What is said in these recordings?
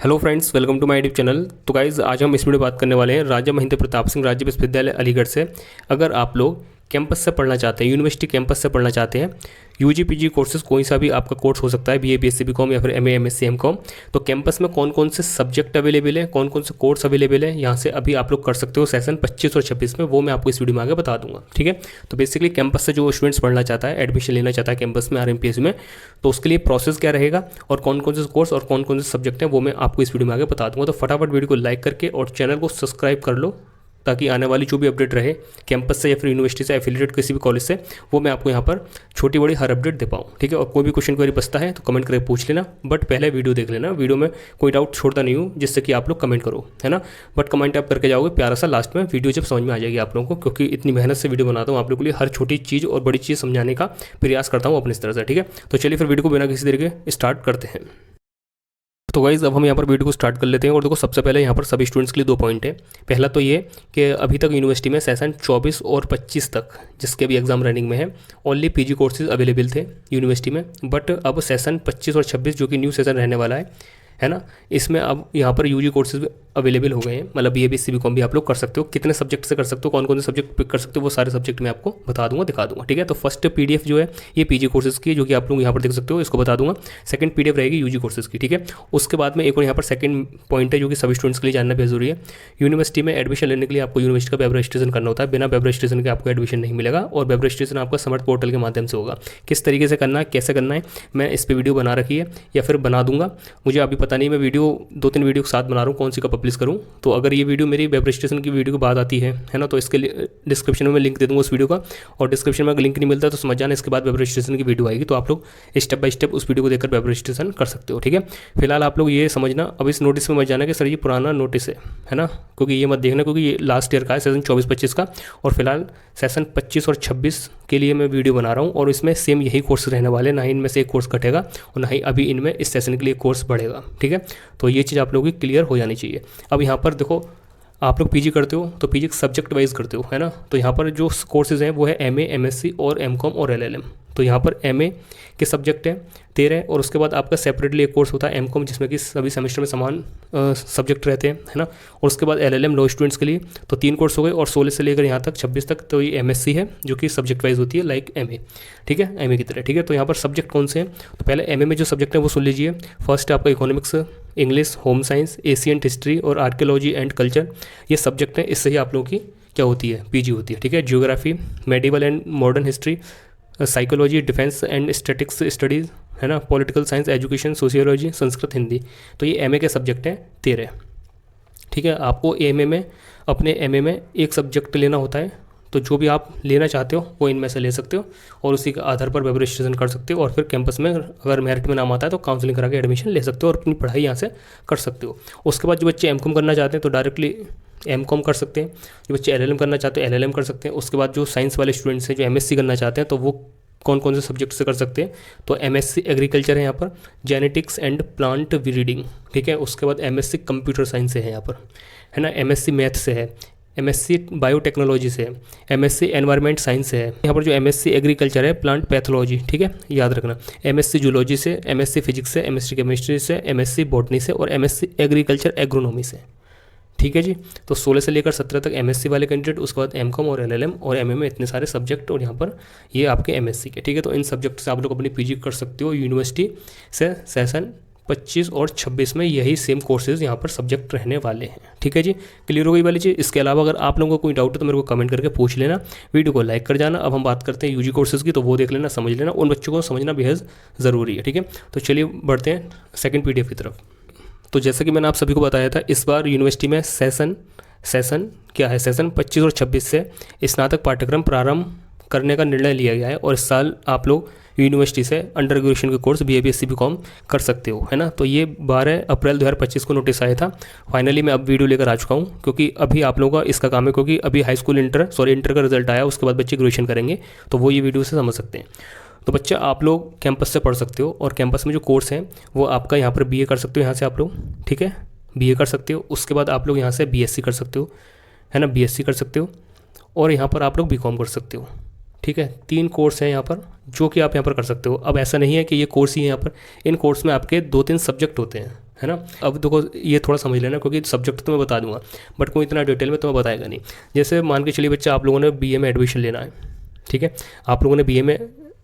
Hello friends, welcome to my YouTube channel. तो guys, आज हम इस वीडियो बात करने वाले हैं राजा महेंद्र प्रताप सिंह राज्य विश्वविद्यालय अलीगढ़ से। अगर आप लोग कैंपस से पढ़ना चाहते हैं, यूनिवर्सिटी कैंपस से पढ़ना चाहते हैं, यूजी पीजी कोर्सेज कोई सा भी आपका कोर्स हो सकता है, बीए बीएससी बीकॉम या फिर एमए एमएससी एमकॉम। तो कैंपस में कौन कौन से सब्जेक्ट अवेलेबल है, कौन कौन से कोर्स अवेलेबल है, यहाँ से अभी आप लोग कर सकते हो सेशन 25 और 26 में, वो मैं आपको इस वीडियो में आगे बता दूंगा। ठीक है, तो बेसिकली कैंपस से जो स्टूडेंट्स पढ़ना चाहता है, एडमिशन लेना चाहता है कैंपस में आरएमपीएस में, तो उसके लिए प्रोसेस क्या रहेगा और कौन कौन से कोर्स और कौन कौन से सब्जेक्ट हैं, वो मैं आपको इस वीडियो में आगे बता दूंगा। तो फटाफट वीडियो को लाइक करके और चैनल को सब्सक्राइब कर लो, ताकि आने वाली जो भी अपडेट रहे कैंपस से या फिर यूनिवर्सिटी से एफिलिएटेड किसी भी कॉलेज से, वो मैं आपको यहाँ पर छोटी बड़ी हर अपडेट दे पाऊँ। ठीक है, और कोई भी क्वेश्चन क्वेरी बचता है तो कमेंट करके पूछ लेना, बट पहले वीडियो देख लेना। वीडियो में कोई डाउट छोड़ता नहीं हूँ जिससे कि आप लोग कमेंट करो, है ना। बट कमेंट आप करके जाओगे प्यारा सा, लास्ट में वीडियो जब समझ में आ जाएगी आप लोगों को, क्योंकि इतनी मेहनत से वीडियो बनाता हूँ आप लोगों के लिए, हर छोटी चीज़ और बड़ी चीज़ समझाने का प्रयास करता हूँ अपनी तरह से। ठीक है, तो चलिए फिर वीडियो को बिना किसी तरीके स्टार्ट करते हैं। तो गाइज़, अब हम यहाँ पर वीडियो को स्टार्ट कर लेते हैं। और देखो, सबसे पहले यहाँ पर सभी स्टूडेंट्स के लिए 2 पॉइंट है। पहला तो ये कि अभी तक यूनिवर्सिटी में सेशन 24 और 25 तक, जिसके भी एग्जाम रनिंग में है, ओनली पीजी कोर्सेज अवेलेबल थे यूनिवर्सिटी में। बट अब सेशन 25 और 26 जो कि न्यू सेशन रहने वाला है ना, इसमें अब यहाँ पर यूजी कोर्सेज अवेलेबल हो गए हैं। मतलब बीए बीएससी बीकॉम भी आप लोग कर सकते हो। कितने सब्जेक्ट से कर सकते हो, कौन कौन से सब्जेक्ट पिक कर सकते हो, वो सारे सब्जेक्ट मैं आपको बता दूंगा, दिखा दूंगा। ठीक है, तो फर्स्ट पीडीएफ जो है ये पीजी कोर्सेज की, जो कि आप लोग यहाँ पर देख सकते हो, इसको बता दूंगा। सेकंड पीडीएफ रहेगी यूजी कोर्सेज की। ठीक है, उसके बाद में एक और यहाँ पर सेकंड पॉइंट है जो कि सभी स्टूडेंट्स के लिए जानना बेहद जरूरी है। यूनिवर्सिटी में एडमिशन लेने के लिए आपको यूनिवर्सिटी का वेब रजिस्ट्रेशन करना होता है। बिना वेब रजिस्ट्रेशन के आपको एडमिशन नहीं मिलेगा, और वेब रजिस्ट्रेशन आपका समर्थ पोर्टल के माध्यम से होगा। किस तरीके से करना है, कैसे करना है, मैं इस पर वीडियो बना रखी है या फिर बना दूंगा, मुझे अभी पता नहीं। मैं वीडियो 2-3 वीडियो के साथ बना रहा हूँ, कौन सी का पब्लिश करूँ। तो अगर ये वीडियो मेरी वेब रजिस्ट्रेशन की वीडियो के बाद आती है ना, तो इसके डिस्क्रिप्शन में मैं लिंक दे दूँगा उस वीडियो का। और डिस्क्रिप्शन में अगर लिंक नहीं मिलता तो समझ जाना, इसके बाद वेब रजिस्ट्रेशन की वीडियो आएगी, तो आप लोग स्टेप बाय स्टेप उस वीडियो को देखकर वेब रजिस्ट्रेशन कर सकते हो। ठीक है, फिलहाल आप लोग ये समझना, अब इस नोटिस में मत जाना कि सर ये पुराना नोटिस है ना, क्योंकि ये मत देखना, क्योंकि ये लास्ट ईयर का है, सेशन 24-25 का। और फिलहाल सेशन 25 और 26 के लिए मैं वीडियो बना रहा हूँ, और इसमें सेम यही कोर्स रहने वाले, ना ही इनमें से एक कोर्स कटेगा और ना ही अभी इनमें इस सेशन के लिए कोर्स बढ़ेगा। ठीक है, तो ये चीज़ आप लोगों की क्लियर हो जानी चाहिए। अब यहाँ पर देखो, आप लोग पीजी करते हो तो पीजी सब्जेक्ट वाइज करते हो, है ना। तो यहाँ पर जो कोर्सेज हैं वो है एमए एमएससी और एमकॉम और एलएलएम। तो यहाँ पर एमए के सब्जेक्ट हैं 13, और उसके बाद आपका सेपरेटली एक कोर्स होता है एमकॉम, जिसमें कि सभी सेमेस्टर में समान सब्जेक्ट रहते हैं, है ना। और उसके बाद एलएलएम लॉ स्टूडेंट्स के लिए तो 3 कोर्स हो गए, और 16 से लेकर यहाँ तक 26 तक तो ये एमएससी है, जो कि सब्जेक्ट वाइज होती है, लाइक एमए। ठीक है, एमए की तरह। ठीक है, तो यहाँ पर सब्जेक्ट कौन से हैं, तो पहले एमए में जो सब्जेक्ट है वो सुन लीजिए। फर्स्ट आपका economics, English, home science, ancient history और आर्कियोलॉजी एंड कल्चर, ये सब्जेक्ट हैं। इससे ही आप लोगों की क्या होती है, पीजी होती है। ठीक है, geography, medieval and modern history, psychology, defence and statics studies, है ना, political science, education, sociology, Sanskrit, Hindi. तो ये एमए के सब्जेक्ट हैं 13। ठीक है, आपको एमए में, अपने एमए में एक सब्जेक्ट लेना होता है, तो जो भी आप लेना चाहते हो वो इनमें से ले सकते हो, और उसी के आधार पर वेब रजिस्ट्रेशन कर सकते हो। और फिर कैंपस में अगर मेरिट में नाम आता है तो काउंसलिंग करा के एडमिशन ले सकते हो और अपनी पढ़ाई यहाँ से कर सकते हो। उसके बाद जो बच्चे एमकॉम करना चाहते हैं तो डायरेक्टली एमकॉम कर सकते हैं। जो बच्चे एलएलएम करना चाहते हैं एलएलएम कर सकते हैं। उसके बाद जो साइंस वाले स्टूडेंट्स हैं जो एमएससी करना चाहते हैं, तो वो कौन कौन से सब्जेक्ट से कर सकते हैं, तो एमएससी एग्रीकल्चर है यहाँ पर, जेनेटिक्स एंड प्लांट ब्रीडिंग। ठीक है, उसके बाद एमएससी कंप्यूटर साइंस से है यहाँ पर, है ना, एमएससी मैथ से है, एमएससी बायोटेक्नोलॉजी से है, एमएससी एनवायरनमेंट साइंस से है। यहाँ पर जो एमएससी एग्रीकल्चर है, प्लांट पैथोलॉजी। ठीक है, याद रखना, एमएससी जूलॉजी से, एमएससी फिजिक्स से, एमएससी केमिस्ट्री से, एमएससी बॉटनी से और एमएससी एग्रीकल्चर एग्रोनॉमी से। ठीक है जी, तो 16 से लेकर 17 तक एमएससी वाले कैंडिडेट, उसके बाद एमकॉम और एलएलएम और एमए में इतने सारे सब्जेक्ट, और यहाँ पर ये आपके एमएससी के। ठीक है, तो इन सब्जेक्ट से आप लोग अपनी पीजी कर सकते हो यूनिवर्सिटी से। सेशन 25 और 26 में यही सेम कोर्सेज यहाँ पर सब्जेक्ट रहने वाले हैं। ठीक है जी, क्लियर हो गई वाली चीज़। इसके अलावा अगर आप लोगों को कोई डाउट है तो मेरे को कमेंट करके पूछ लेना, वीडियो को लाइक कर जाना। अब हम बात करते हैं यूजी कोर्सेज की, तो वो देख लेना, समझ लेना, उन बच्चों को समझना बेहद ज़रूरी है। ठीक है, तो चलिए बढ़ते हैं सेकेंड पीडीएफ की तरफ। तो जैसे कि मैंने आप सभी को बताया था, इस बार यूनिवर्सिटी में सेशन क्या है, सेशन 25 और 26 से स्नातक पाठ्यक्रम प्रारंभ करने का निर्णय लिया गया है। और इस साल आप लोग यूनिवर्सिटी से अंडर ग्रेजुएशन के कोर्स बीए बीएससी बीकॉम कर सकते हो, है ना। तो ये 12 अप्रैल 2025 को नोटिस आया था। फाइनली मैं अब वीडियो लेकर आ चुका हूँ, क्योंकि अभी आप लोगों का इसका काम है, क्योंकि अभी हाई स्कूल इंटर का रिजल्ट आया, उसके बाद बच्चे ग्रेजुएशन करेंगे, तो वो ये वीडियो से समझ सकते हैं। तो बच्चा आप लोग कैंपस से पढ़ सकते हो, और कैंपस में जो कोर्स है वो आपका यहाँ पर बीए कर सकते हो, यहाँ से आप लोग, ठीक है, बीए कर सकते हो। उसके बाद आप लोग यहाँ से बीएससी कर सकते हो, है ना, बीएससी कर सकते हो, और यहाँ पर आप लोग बीकॉम कर सकते हो। ठीक है, 3 कोर्स हैं यहाँ पर जो कि आप यहाँ पर कर सकते हो। अब ऐसा नहीं है कि ये कोर्स ही है यहाँ पर, इन कोर्स में आपके 2-3 सब्जेक्ट होते हैं, है ना। अब देखो ये थोड़ा समझ लेना, क्योंकि सब्जेक्ट तो मैं बता दूंगा बट कोई इतना डिटेल में तो मैं बताएगा नहीं। जैसे मान के चलिए बच्चा, आप लोगों ने बीए में एडमिशन लेना है, ठीक है, आप लोगों ने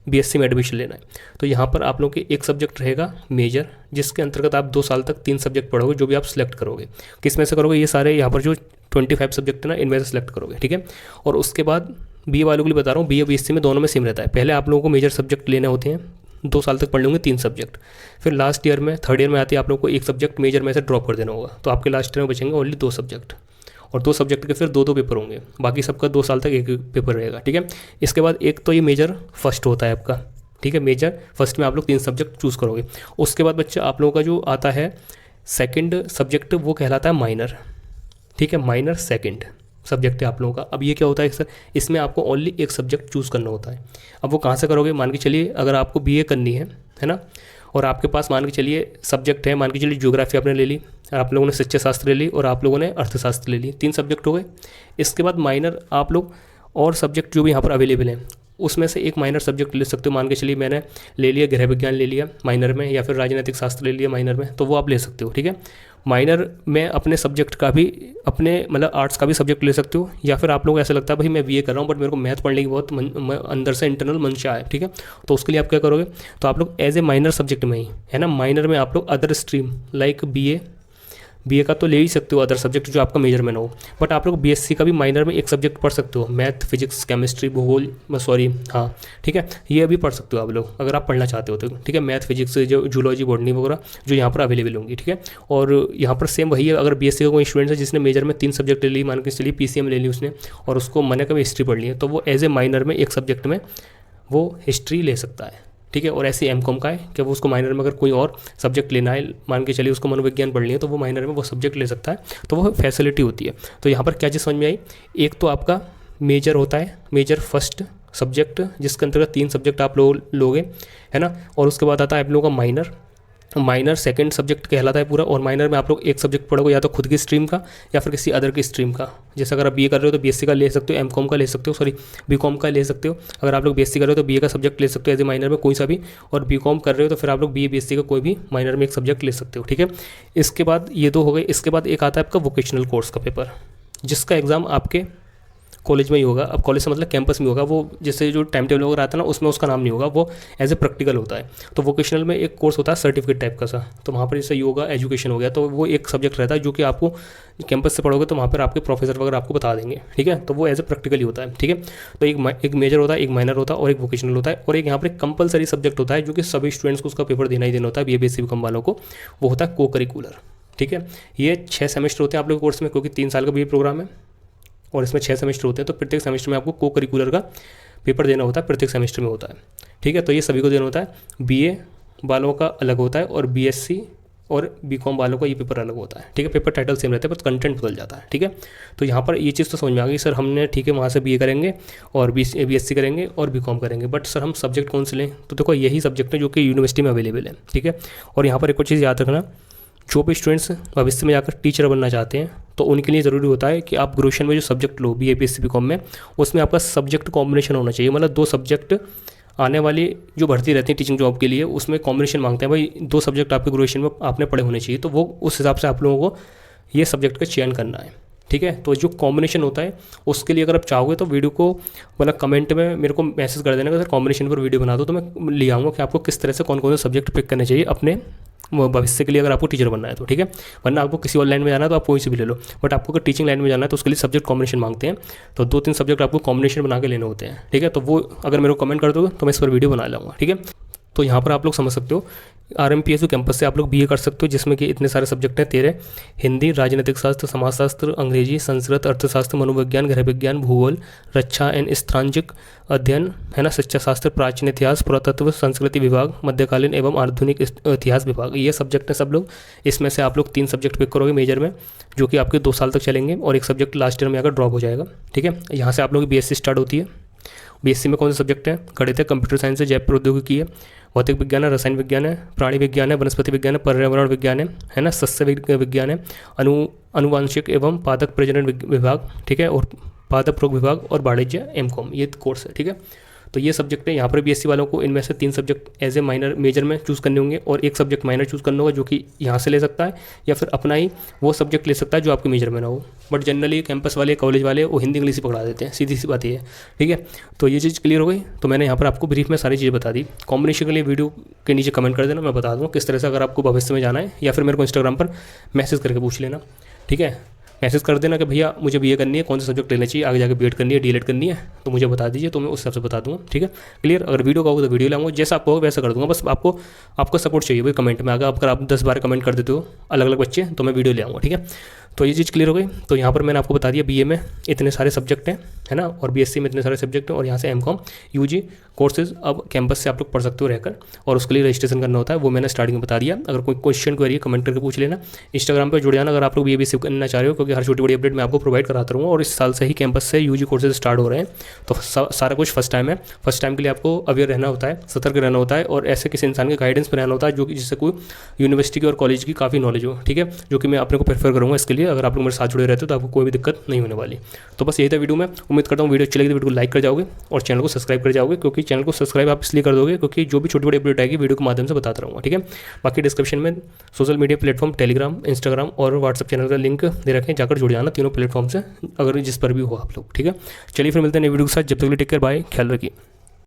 बीएससी में एडमिशन लेना है, तो यहाँ पर आप लोगों के एक सब्जेक्ट रहेगा मेजर, जिसके अंतर्गत आप 2 साल तक 3 सब्जेक्ट पढ़ोगे, जो भी आप सिलेक्ट करोगे। किस में से करोगे? ये सारे यहाँ पर जो 25 सब्जेक्ट है ना, इनमें से सिलेक्ट करोगे, ठीक है। और उसके बाद बीए वालों के लिए बता रहा हूँ, बीए बीएससी में दोनों में सेम रहता है। पहले आप लोगों को मेजर सब्जेक्ट लेने होते हैं, 2 साल तक पढ़ लेंगे 3 सब्जेक्ट, फिर लास्ट ईयर में, थर्ड ईयर में आते हैं आप लोग को एक सब्जेक्ट मेजर में से ड्रॉप कर देना होगा, तो आपके लास्ट ईयर में बचेंगे ओनली 2 सब्जेक्ट, और 2 सब्जेक्ट के फिर 2 पेपर होंगे, बाकी सबका 2 साल तक एक पेपर रहेगा, ठीक है। इसके बाद एक तो ये मेजर फर्स्ट होता है आपका, ठीक है, मेजर फर्स्ट में आप लोग 3 सब्जेक्ट चूज़ करोगे। उसके बाद बच्चा आप लोगों का जो आता है सेकंड सब्जेक्ट, वो कहलाता है माइनर, ठीक है, माइनर सेकंड सब्जेक्ट है आप लोगों का। अब ये क्या होता है सर, इसमें आपको ओनली एक सब्जेक्ट चूज़ करना होता है। अब वो कहाँ से करोगे? मान के चलिए अगर आपको बीए करनी है ना, और आपके पास मान के चलिए सब्जेक्ट है, मान के चलिए ज्योग्राफी आपने ले ली, आप लोगों ने शिक्षा शास्त्र ले ली, और आप लोगों ने अर्थशास्त्र ले ली, 3 सब्जेक्ट हो गए। इसके बाद माइनर आप लोग और सब्जेक्ट जो भी यहाँ पर अवेलेबल हैं उसमें से एक माइनर सब्जेक्ट ले सकते हो। मान के चलिए मैंने ले लिया गृह विज्ञान ले लिया माइनर में, या फिर राजनीतिक शास्त्र ले लिया माइनर में, तो वो आप ले सकते हो, ठीक है। माइनर में अपने सब्जेक्ट का भी, अपने मतलब आर्ट्स का भी सब्जेक्ट ले सकते हो, या फिर आप लोग ऐसा लगता है भाई मैं बीए कर रहा हूँ बट मेरे को मैथ पढ़ने की बहुत अंदर से इंटरनल मंशा है, ठीक है, तो उसके लिए आप क्या करोगे? तो आप लोग एज ए माइनर सब्जेक्ट में ही, है ना, माइनर में आप लोग अदर स्ट्रीम लाइक बीए का तो ले ही सकते हो अदर सब्जेक्ट जो आपका मेजर में ना हो, बट आप लोग बीएससी का भी माइनर में एक सब्जेक्ट पढ़ सकते हो, मैथ, फिजिक्स, केमिस्ट्री, भूगोल, हाँ ठीक है, ये अभी पढ़ सकते हो आप लोग अगर आप पढ़ना चाहते हो तो, ठीक है। मैथ, फिजिक्स, जो जूलॉजी, बॉटनी वगैरह जो यहाँ पर अवेलेबल होंगी, ठीक है। और यहाँ पर सेम वही है, अगर बीएससी का कोई स्टूडेंट है जिसने मेजर में 3 सब्जेक्ट ले ली, मान के चलिए पीसीएम ले ली उसने, और उसको मन है कभी हिस्ट्री पढ़ ली है, तो वो एज ए माइनर में एक सब्जेक्ट में वो हिस्ट्री ले सकता है, ठीक है। और ऐसे एमकॉम का है कि वो उसको माइनर में अगर कोई और सब्जेक्ट लेना है, मान के चलिए उसको मनोविज्ञान पढ़नी है, तो वो माइनर में वो सब्जेक्ट ले सकता है, तो वो फैसिलिटी होती है। तो यहाँ पर क्या चीज़ समझ में आई? एक तो आपका मेजर होता है, मेजर फर्स्ट सब्जेक्ट, जिसके अंतर्गत 3 सब्जेक्ट आप लोगे, है ना। और उसके बाद आता है आप लोगों का माइनर, माइनर सेकंड सब्जेक्ट कहलाता है पूरा, और माइनर में आप लोग एक सब्जेक्ट पढ़ोगे, या तो खुद की स्ट्रीम का या फिर किसी अदर की स्ट्रीम का। जैसे अगर आप बीए कर रहे हो तो बीएससी का ले सकते हो, एमकॉम का ले सकते हो, बीकॉम का ले सकते हो। अगर आप लोग बीएससी कर रहे हो तो बीए का सब्जेक्ट ले सकते हो एज ए माइनर में कोई सा भी, और बीकॉम कर रहे हो तो फिर आप लोग बीए बीएससी का कोई भी माइनर में एक सब्जेक्ट ले सकते हो, ठीक है। इसके बाद ये 2 हो गए। इसके बाद एक आता है आपका वोकेशनल कोर्स का पेपर, जिसका एग्ज़ाम आपके कॉलेज में ही होगा। अब कॉलेज से मतलब कैंपस में होगा, वो जैसे जो टाइम टेबल वगैरह आता है ना उसमें उसका नाम नहीं होगा, वो एज ए प्रैक्टिकल होता है। तो वोकेशनल में एक कोर्स होता है सर्टिफिकेट टाइप का सा, तो वहाँ पर जैसे योगा एजुकेशन हो गया, तो वो एक सब्जेक्ट रहता है जो कि आपको कैंपस से पढ़ोगे तो वहाँ पर आपके प्रोफेसर वगैरह आपको बता देंगे, ठीक है। तो वो एज ए प्रैक्टिकल ही होता है, ठीक है। तो एक मेजर होता है, एक माइनर होता है, और एक वोकेशनल होता है, और एक यहाँ पर कंपलसरी सब्जेक्ट होता है जो कि सभी स्टूडेंट्स को उसका पेपर देना ही देना होता है, बीए बीएससी बीकॉम वालों को, वो होता है को करिकुलर, ठीक है। ये 6 सेमेस्टर होते हैं आप लोग कोर्स में, क्योंकि 3 साल का बीए प्रोग्राम है और इसमें 6 सेमेस्टर होते हैं, तो प्रत्येक सेमेस्टर में आपको को करिकुलर का पेपर देना होता है, प्रत्येक सेमेस्टर में होता है, ठीक है। तो ये सभी को देना होता है, बीए वालों का अलग होता है, और बीएससी और बीकॉम वालों का ये पेपर अलग होता है, ठीक है। पेपर टाइटल सेम रहता है, बस कंटेंट बदल जाता है, ठीक है। तो यहाँ पर ये चीज़ तो समझ में आ गई सर, हमने ठीक है वहाँ से बीए करेंगे और बीएससी करेंगे और बीकॉम करेंगे, बट सर हम सब्जेक्ट कौन से लें? तो देखो यही सब्जेक्ट है जो कि यूनिवर्सिटी में अवेलेबल है, ठीक है। और यहाँ पर एक और चीज़ याद रखना, जो भी स्टूडेंट्स भविष्य में जाकर टीचर बनना चाहते हैं तो उनके लिए ज़रूरी होता है कि आप ग्रेजुएशन में जो सब्जेक्ट लो बीए बीएससी बीकॉम में, उसमें आपका सब्जेक्ट कॉम्बिनेशन होना चाहिए। मतलब 2 सब्जेक्ट आने वाली जो भर्ती रहती है टीचिंग जॉब के लिए, उसमें कॉम्बिनेशन मांगते हैं भाई 2 सब्जेक्ट आपके ग्रेजुएशन में आपने पढ़े होने चाहिए, तो वो उस हिसाब से आप लोगों को ये सब्जेक्ट का चयन करना है, ठीक है। तो जो कॉम्बिनेशन होता है उसके लिए अगर आप चाहोगे तो वीडियो को मतलब कमेंट में मेरे को मैसेज कर देना कि सर कॉम्बिनेशन पर वीडियो बना दो, तो मैं ले आऊँगा कि आपको किस तरह से कौन कौन से सब्जेक्ट पिक करने चाहिए अपने भविष्य के लिए, अगर आपको टीचर बनना है तो, ठीक है। वरना आपको किसी और लाइन में जाना है तो आप कोई से भी ले लो, बट आपको अगर टीचिंग लाइन में जाना है तो उसके लिए सब्जेक्ट कॉम्बिनेशन मांगते हैं, तो 2-3 सब्जेक्ट आपको कॉम्बिनेशन बना के लेने होते हैं, ठीक है। तो वो अगर मेरे को कमेंट कर दोगे तो मैं इस पर वीडियो बना लूँगा, ठीक है। तो यहाँ पर आप लोग समझ सकते हो RMPSU कैंपस से आप लोग बीए कर सकते हो, जिसमें कि इतने सारे सब्जेक्ट हैं 13, हिंदी, राजनीतिक शास्त्र, समाजशास्त्र, अंग्रेजी, संस्कृत, अर्थशास्त्र, मनोविज्ञान, गृह विज्ञान, भूगोल, रक्षा एंड स्थानिक अध्ययन, है ना, शिक्षा शास्त्र, प्राचीन इतिहास, पुरातत्व, संस्कृति विभाग, मध्यकालीन एवं आधुनिक इतिहास विभाग, ये सब्जेक्ट हैं सब लोग। इसमें से आप लोग 3 सब्जेक्ट पिक करोगे मेजर में, जो कि आपके 2 साल तक चलेंगे, और एक सब्जेक्ट लास्ट ईयर में आकर ड्रॉप हो जाएगा, ठीक है। यहाँ से आप लोग बीएससी स्टार्ट होती है। बीएससी में कौन से सब्जेक्ट हैं? गणित है, कंप्यूटर साइंस है, जैव प्रौद्योगिकी है, भौतिक विज्ञान है, रसायन विज्ञान है, प्राणी विज्ञान है, वनस्पति विज्ञान है, पर्यावरण विज्ञान है ना, सस्य विज्ञान है, अनुवांशिक एवं पादप प्रजनन विभाग, ठीक है, और पादप रोग विभाग, और वाणिज्य एमकॉम, ये कोर्स है, ठीक है। तो ये सब्जेक्ट है। यहाँ पर बीएससी वालों को इनमें से 3 subject as a minor major में चूज़ करने होंगे और एक सब्जेक्ट माइनर चूज़ करना होगा, जो कि यहाँ से ले सकता है या फिर अपना ही वो सब्जेक्ट ले सकता है जो आपके मेजर में ना हो। बट जनरली कैंपस वाले, कॉलेज वाले वो हिंदी इंग्लिश ही पकड़ा देते हैं, सीधी सी बात ये है। ठीक है, तो ये चीज़ क्लियर हो गई। तो मैंने यहाँ पर आपको ब्रीफ में सारी चीज़ें बता दी। कॉम्बिनेशन के लिए वीडियो के नीचे कमेंट कर देना, मैं बता दूँगा किस तरह से, अगर आपको भविष्य में जाना है, या फिर मेरे को इंस्टाग्राम पर मैसेज करके पूछ लेना। ठीक है, मैसेज कर देना कि भैया मुझे बीए करनी है, कौन सा सब्जेक्ट लेना चाहिए, आगे जाके बीएड करनी है, डीएलएड करनी है, तो मुझे बता दीजिए, तो मैं उस हिसाब से बता दूँगा। ठीक है, क्लियर। अगर वीडियो का होगा तो वीडियो लाऊंगा, जैसा आपको होगा वैसा कर दूँगा। बस आपको सपोर्ट चाहिए भाई कमेंट में। अगर आप 10 बार कमेंट कर देते हो अलग अलग बच्चे, तो मैं वीडियो ले आऊँगा। ठीक है, तो ये चीज़ क्लियर हो गई। तो यहाँ पर मैंने आपको बता दिया बीए में इतने सारे सब्जेक्ट हैं, है ना, और बीएससी में इतने सारे सब्जेक्ट हैं, और यहाँ से एमकॉम यूजी कोर्सेज अब कैंपस से आप लोग पढ़ सकते हो रहकर, और उसके लिए रजिस्ट्रेशन करना होता है, वो मैंने स्टार्टिंग में बता दिया। अगर कोई क्वेश्चन क्वेरी कमेंट करके पूछ लेना। इंस्टाग्राम पर जुड़ जाना अगर आप लोग बीए बीएससी करना चाह रहे हो, क्योंकि हर छोटी बड़ी अपडेट मैं आपको प्रोवाइड कराता रहूँगा। और इस साल से ही कैंपस से यूजी कोर्सेज स्टार्ट हो रहे हैं, तो सारा कुछ फर्स्ट टाइम है। फर्स्ट टाइम के लिए आपको अवेयर रहना होता है, सतर्क रहना होता है, और ऐसे किसी इंसान के गाइडेंस में रहना होता है जो कि जिससे कोई यूनिवर्सिटी की और कॉलेज की काफ़ी नॉलेज हो। ठीक है, जो कि मैं अपने को प्रेफर करूँगा इसके लिए। अगर आप लोग मेरे साथ जुड़े रहते हो तो आपको कोई भी दिक्कत नहीं होने वाली। तो बस यही था वीडियो में। उम्मीद करता हूँ वीडियो अच्छी लगी तो वीडियो को लाइक कर जाओगे और चैनल को सब्सक्राइब कर जाओगे, क्योंकि चैनल को सब्सक्राइब आप इसलिए कर दोगे क्योंकि जो भी छोटी बड़ी अपडेट आएगी वीडियो के माध्यम से बताता रहूँगा। ठीक है, बाकी डिस्क्रिप्शन में social media platform Telegram, Instagram और व्हाट्सअप चैनल का लिंक दे रखें, जाकर जुड़ जाना तीनों प्लेटफॉर्म से, अगर जिस पर भी हो आप लोग। ठीक है, चलिए फिर मिलते हैं नई वीडियो के साथ। जब तक के लिए टेक केयर, बाय, ख्याल रखिए।